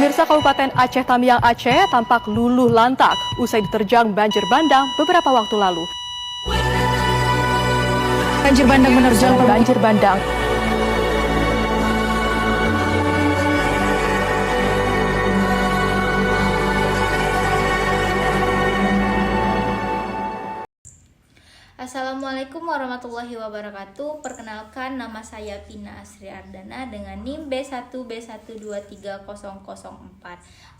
Pemirsa, Kabupaten Aceh Tamiang Aceh tampak luluh lantak usai diterjang banjir bandang beberapa waktu lalu. Banjir bandang menerjang Banjir bandang Assalamualaikum warahmatullahi wabarakatuh. Perkenalkan, nama saya Pina Asri Ardana dengan NIM B1B1230004.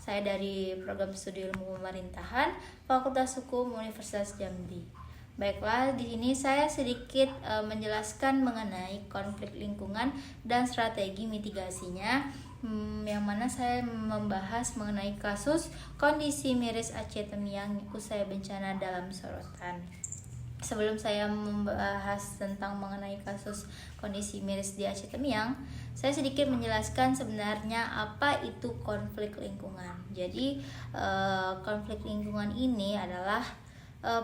Saya dari Program Studi Ilmu Pemerintahan, Fakultas Hukum Universitas Jambi. Baiklah, di sini saya sedikit menjelaskan mengenai konflik lingkungan dan strategi mitigasinya, yang mana saya membahas mengenai kasus kondisi miris Aceh Tamiang usai bencana dalam sorotan. Sebelum saya membahas tentang mengenai kasus kondisi miris di Aceh Tamiang, saya sedikit menjelaskan sebenarnya apa itu konflik lingkungan. Jadi, konflik lingkungan ini adalah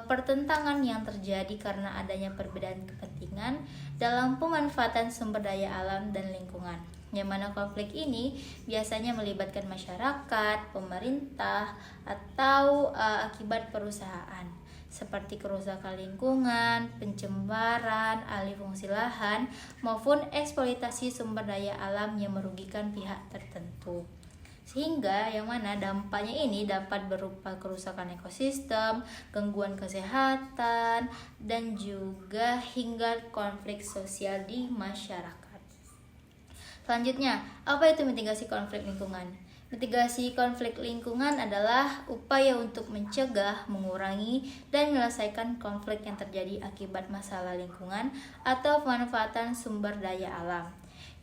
pertentangan yang terjadi karena adanya perbedaan kepentingan dalam pemanfaatan sumber daya alam dan lingkungan. Yang mana konflik ini biasanya melibatkan masyarakat, pemerintah, atau akibat perusahaan, seperti kerusakan lingkungan, pencemaran, alih fungsi lahan, maupun eksploitasi sumber daya alam yang merugikan pihak tertentu. Sehingga yang mana dampaknya ini dapat berupa kerusakan ekosistem, gangguan kesehatan, dan juga hingga konflik sosial di masyarakat. Selanjutnya, apa itu mitigasi konflik lingkungan? Mitigasi konflik lingkungan adalah upaya untuk mencegah, mengurangi, dan menyelesaikan konflik yang terjadi akibat masalah lingkungan atau pemanfaatan sumber daya alam.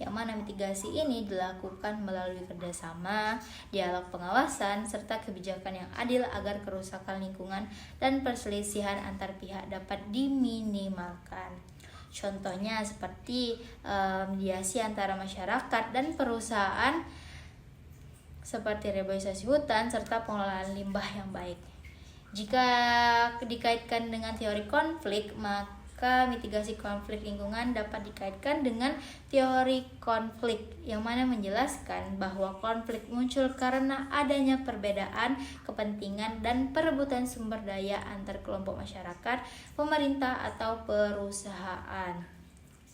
Yang mana mitigasi ini dilakukan melalui kerjasama, dialog pengawasan, serta kebijakan yang adil agar kerusakan lingkungan dan perselisihan antar pihak dapat diminimalkan. Contohnya seperti mediasi antara masyarakat dan perusahaan, seperti reboisasi hutan serta pengelolaan limbah yang baik. Jika dikaitkan dengan teori konflik, maka mitigasi konflik lingkungan dapat dikaitkan dengan teori konflik, yang mana menjelaskan bahwa konflik muncul karena adanya perbedaan kepentingan dan perebutan sumber daya antar kelompok masyarakat, pemerintah, atau perusahaan.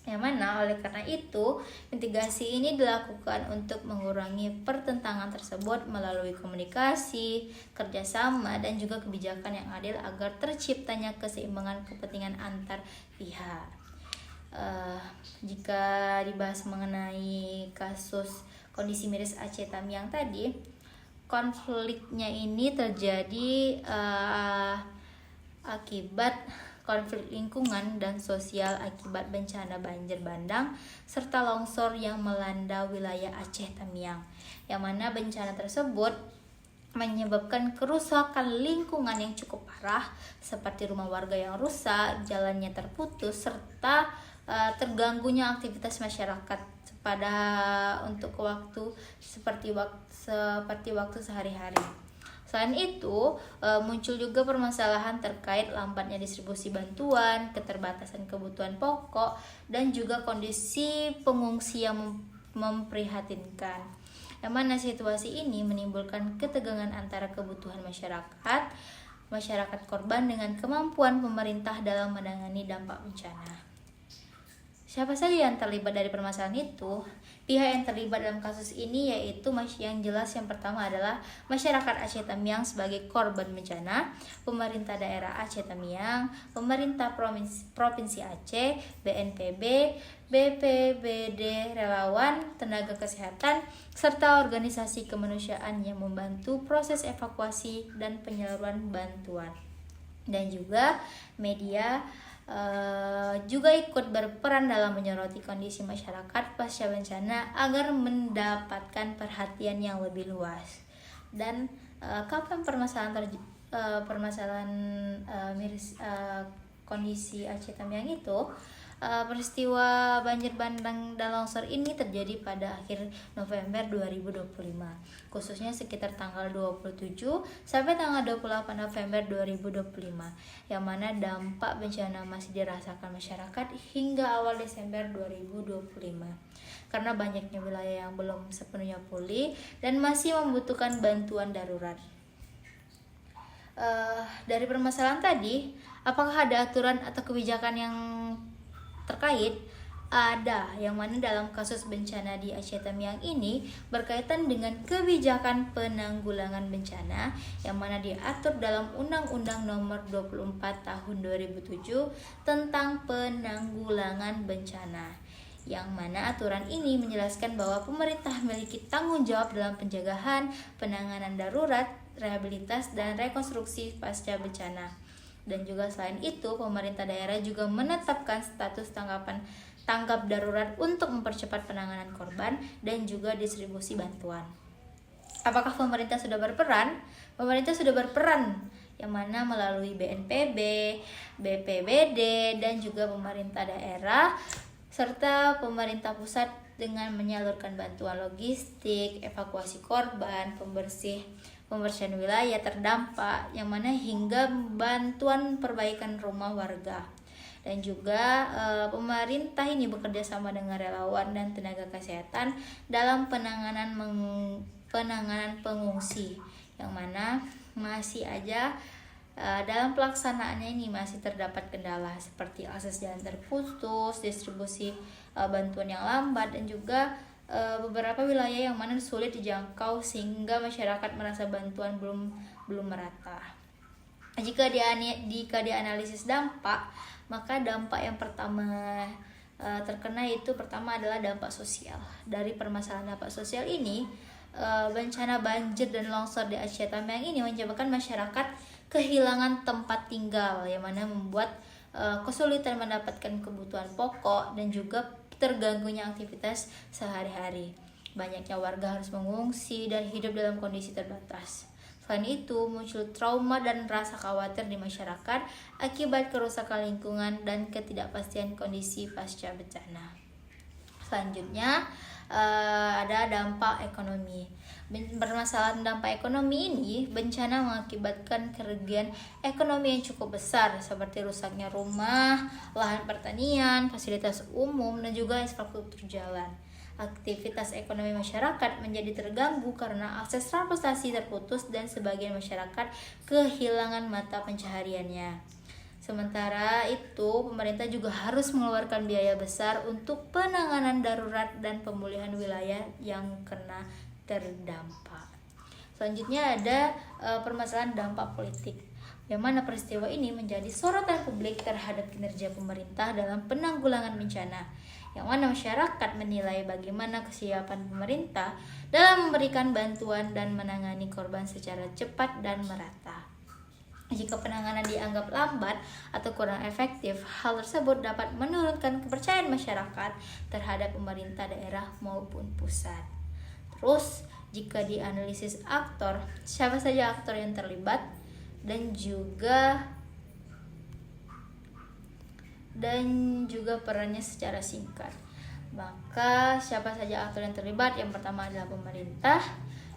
Yang mana oleh karena itu, mitigasi ini dilakukan untuk mengurangi pertentangan tersebut melalui komunikasi, kerjasama, dan juga kebijakan yang adil agar terciptanya keseimbangan kepentingan antar pihak. Jika dibahas mengenai kasus kondisi miris Aceh Tamiang tadi, konfliknya ini terjadi akibat konflik lingkungan dan sosial akibat bencana banjir bandang serta longsor yang melanda wilayah Aceh Tamiang, yang mana bencana tersebut menyebabkan kerusakan lingkungan yang cukup parah, seperti rumah warga yang rusak, jalannya terputus, serta terganggunya aktivitas masyarakat pada untuk waktu seperti waktu sehari-hari. Selain itu, muncul juga permasalahan terkait lambatnya distribusi bantuan, keterbatasan kebutuhan pokok, dan juga kondisi pengungsi yang memprihatinkan. Yang mana situasi ini menimbulkan ketegangan antara kebutuhan masyarakat korban dengan kemampuan pemerintah dalam menangani dampak bencana. Siapa saja yang terlibat dari permasalahan itu? Pihak yang terlibat dalam kasus ini yaitu yang jelas yang pertama adalah masyarakat Aceh Tamiang sebagai korban bencana, pemerintah daerah Aceh Tamiang, pemerintah Provinsi Aceh, BNPB, BPBD, relawan, tenaga kesehatan, serta organisasi kemanusiaan yang membantu proses evakuasi dan penyaluran bantuan. Dan juga media juga ikut berperan dalam menyoroti kondisi masyarakat pasca bencana agar mendapatkan perhatian yang lebih luas. Dan kapan permasalahan miris kondisi Aceh Tamiang itu Peristiwa banjir bandang dan longsor ini terjadi pada akhir November 2025, khususnya sekitar tanggal 27 sampai tanggal 28 November 2025, yang mana dampak bencana masih dirasakan masyarakat hingga awal Desember 2025. Karena banyaknya wilayah yang belum sepenuhnya pulih dan masih membutuhkan bantuan darurat. Dari permasalahan tadi, apakah ada aturan atau kebijakan yang terkait? Ada, yang mana dalam kasus bencana di Aceh Tamiang ini berkaitan dengan kebijakan penanggulangan bencana yang mana diatur dalam Undang-Undang Nomor 24 Tahun 2007 tentang penanggulangan bencana, yang mana aturan ini menjelaskan bahwa pemerintah memiliki tanggung jawab dalam pencegahan, penanganan darurat, rehabilitas, dan rekonstruksi pasca bencana. Dan juga selain itu, pemerintah daerah juga menetapkan status tanggap darurat untuk mempercepat penanganan korban dan juga distribusi bantuan. Apakah pemerintah sudah berperan? Pemerintah sudah berperan, yang mana melalui BNPB, BPBD, dan juga pemerintah daerah serta pemerintah pusat dengan menyalurkan bantuan logistik, evakuasi korban, pembersihan wilayah terdampak, yang mana hingga bantuan perbaikan rumah warga. Dan juga pemerintah ini bekerja sama dengan relawan dan tenaga kesehatan dalam penanganan pengungsi, yang mana masih aja dalam pelaksanaannya ini masih terdapat kendala seperti akses jalan terputus, distribusi bantuan yang lambat, dan juga beberapa wilayah yang mana sulit dijangkau sehingga masyarakat merasa bantuan belum merata. Jika dianalisis dampak, maka dampak yang pertama terkena itu pertama adalah dampak sosial. Dari permasalahan dampak sosial ini, bencana banjir dan longsor di Aceh Tamiang ini menyebabkan masyarakat kehilangan tempat tinggal, yang mana membuat kesulitan mendapatkan kebutuhan pokok dan juga terganggunya aktivitas sehari-hari. Banyaknya warga harus mengungsi dan hidup dalam kondisi terbatas. Selain itu, muncul trauma dan rasa khawatir di masyarakat akibat kerusakan lingkungan dan ketidakpastian kondisi pasca bencana. Selanjutnya, ada dampak ekonomi. Permasalahan dampak ekonomi ini, bencana mengakibatkan kerugian ekonomi yang cukup besar seperti rusaknya rumah, lahan pertanian, fasilitas umum, dan juga infrastruktur jalan. Aktivitas ekonomi masyarakat menjadi terganggu karena akses transportasi terputus dan sebagian masyarakat kehilangan mata pencahariannya. Sementara itu, pemerintah juga harus mengeluarkan biaya besar untuk penanganan darurat dan pemulihan wilayah yang kena terdampak. Selanjutnya ada permasalahan dampak politik, yang mana peristiwa ini menjadi sorotan publik terhadap kinerja pemerintah dalam penanggulangan bencana, yang mana masyarakat menilai bagaimana kesiapan pemerintah dalam memberikan bantuan dan menangani korban secara cepat dan merata. Jika penanganan dianggap lambat atau kurang efektif, hal tersebut dapat menurunkan kepercayaan masyarakat terhadap pemerintah daerah maupun pusat. Terus, jika dianalisis aktor, siapa saja aktor yang terlibat dan juga perannya secara singkat. Maka siapa saja aktor yang terlibat? Yang pertama adalah pemerintah,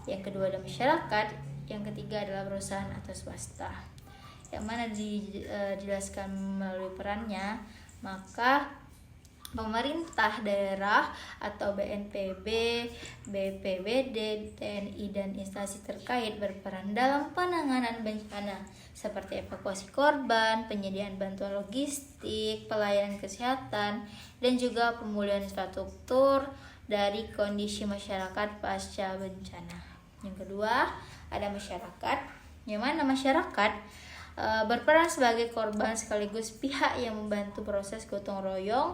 yang kedua adalah masyarakat, yang ketiga adalah perusahaan atau swasta. Yang mana dijelaskan melalui perannya, maka pemerintah daerah atau BNPB, BPBD, TNI, dan instansi terkait berperan dalam penanganan bencana seperti evakuasi korban, penyediaan bantuan logistik, pelayanan kesehatan, dan juga pemulihan infrastruktur dari kondisi masyarakat pasca bencana. Yang kedua, ada masyarakat, yang mana masyarakat berperan sebagai korban sekaligus pihak yang membantu proses gotong royong,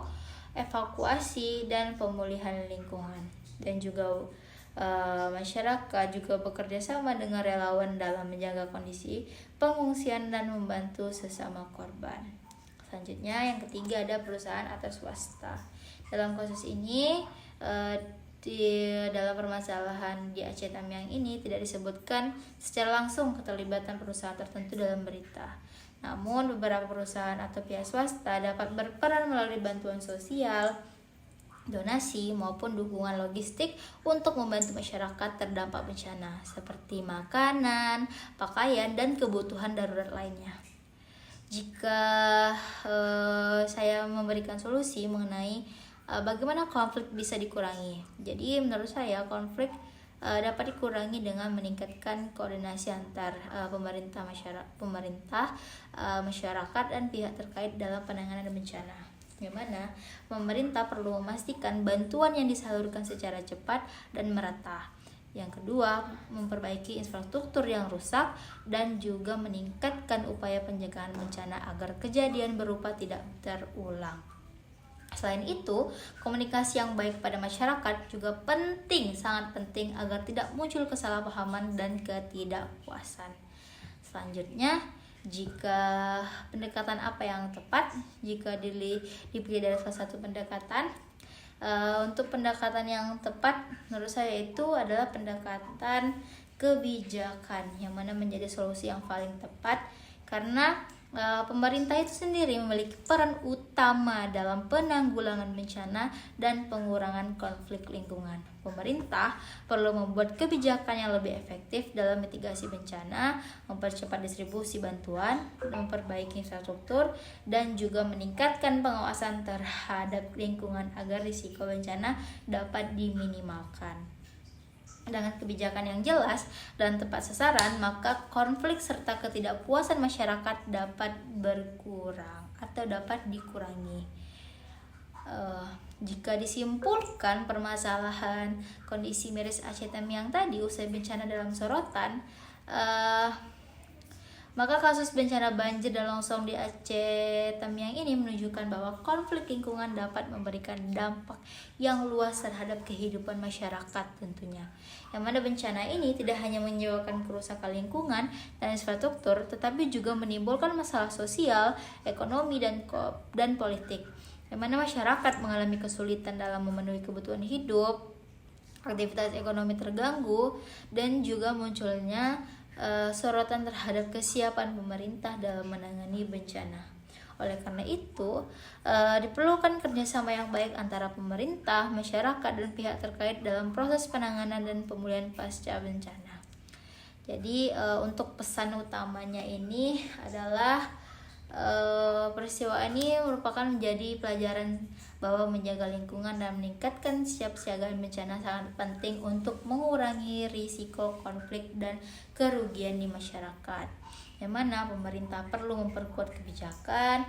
evakuasi, dan pemulihan lingkungan. Dan juga masyarakat juga bekerja sama dengan relawan dalam menjaga kondisi pengungsian dan membantu sesama korban. Selanjutnya, yang ketiga ada perusahaan atau swasta. Dalam kasus ini, dalam permasalahan di Aceh Tamiang ini tidak disebutkan secara langsung keterlibatan perusahaan tertentu dalam berita. Namun, beberapa perusahaan atau pihak swasta dapat berperan melalui bantuan sosial, donasi, maupun dukungan logistik untuk membantu masyarakat terdampak bencana, seperti makanan, pakaian, dan kebutuhan darurat lainnya. Jika saya memberikan solusi mengenai bagaimana konflik bisa dikurangi. Jadi menurut saya konflik dapat dikurangi dengan meningkatkan koordinasi antar pemerintah, masyarakat dan pihak terkait dalam penanganan bencana. Bagaimana pemerintah perlu memastikan bantuan yang disalurkan secara cepat dan merata. Yang kedua, memperbaiki infrastruktur yang rusak dan juga meningkatkan upaya pencegahan bencana agar kejadian berupa tidak terulang. Selain itu, komunikasi yang baik pada masyarakat juga penting, sangat penting agar tidak muncul kesalahpahaman dan ketidakpuasan. Selanjutnya, jika pendekatan apa yang tepat, jika dipilih dari salah satu pendekatan, untuk pendekatan yang tepat menurut saya itu adalah pendekatan kebijakan, yang mana menjadi solusi yang paling tepat karena pemerintah itu sendiri memiliki peran utama dalam penanggulangan bencana dan pengurangan konflik lingkungan. Pemerintah perlu membuat kebijakan yang lebih efektif dalam mitigasi bencana, mempercepat distribusi bantuan, memperbaiki infrastruktur, dan juga meningkatkan pengawasan terhadap lingkungan agar risiko bencana dapat diminimalkan. Dengan kebijakan yang jelas dan tepat sasaran, maka konflik serta ketidakpuasan masyarakat dapat berkurang atau dapat dikurangi. Jika disimpulkan permasalahan kondisi miris Aceh Tamiang tadi usai bencana dalam sorotan, maka kasus bencana banjir dan longsor di Aceh Tamiang ini menunjukkan bahwa konflik lingkungan dapat memberikan dampak yang luas terhadap kehidupan masyarakat tentunya. Yang mana bencana ini tidak hanya menyebabkan kerusakan lingkungan dan infrastruktur, tetapi juga menimbulkan masalah sosial, ekonomi, dan politik. Yang mana masyarakat mengalami kesulitan dalam memenuhi kebutuhan hidup, aktivitas ekonomi terganggu, dan juga munculnya sorotan terhadap kesiapan pemerintah dalam menangani bencana. Oleh karena itu, diperlukan kerjasama yang baik antara pemerintah, masyarakat, dan pihak terkait dalam proses penanganan dan pemulihan pasca bencana. Jadi, untuk pesan utamanya ini adalah peristiwa ini merupakan menjadi pelajaran bahwa menjaga lingkungan dan meningkatkan kesiapsiagaan bencana sangat penting untuk mengurangi risiko konflik dan kerugian di masyarakat. Yang mana pemerintah perlu memperkuat kebijakan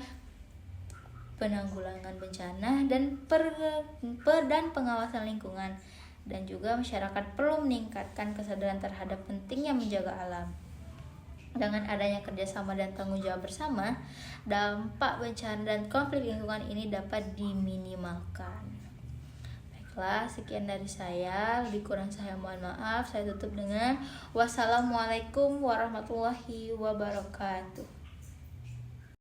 penanggulangan bencana dan pengawasan lingkungan, dan juga masyarakat perlu meningkatkan kesadaran terhadap pentingnya menjaga alam. Dengan adanya kerjasama dan tanggung jawab bersama, dampak bencana dan konflik lingkungan ini dapat diminimalkan. Baiklah, sekian dari saya. Lebih kurang saya mohon maaf. Saya tutup dengan wassalamualaikum warahmatullahi wabarakatuh.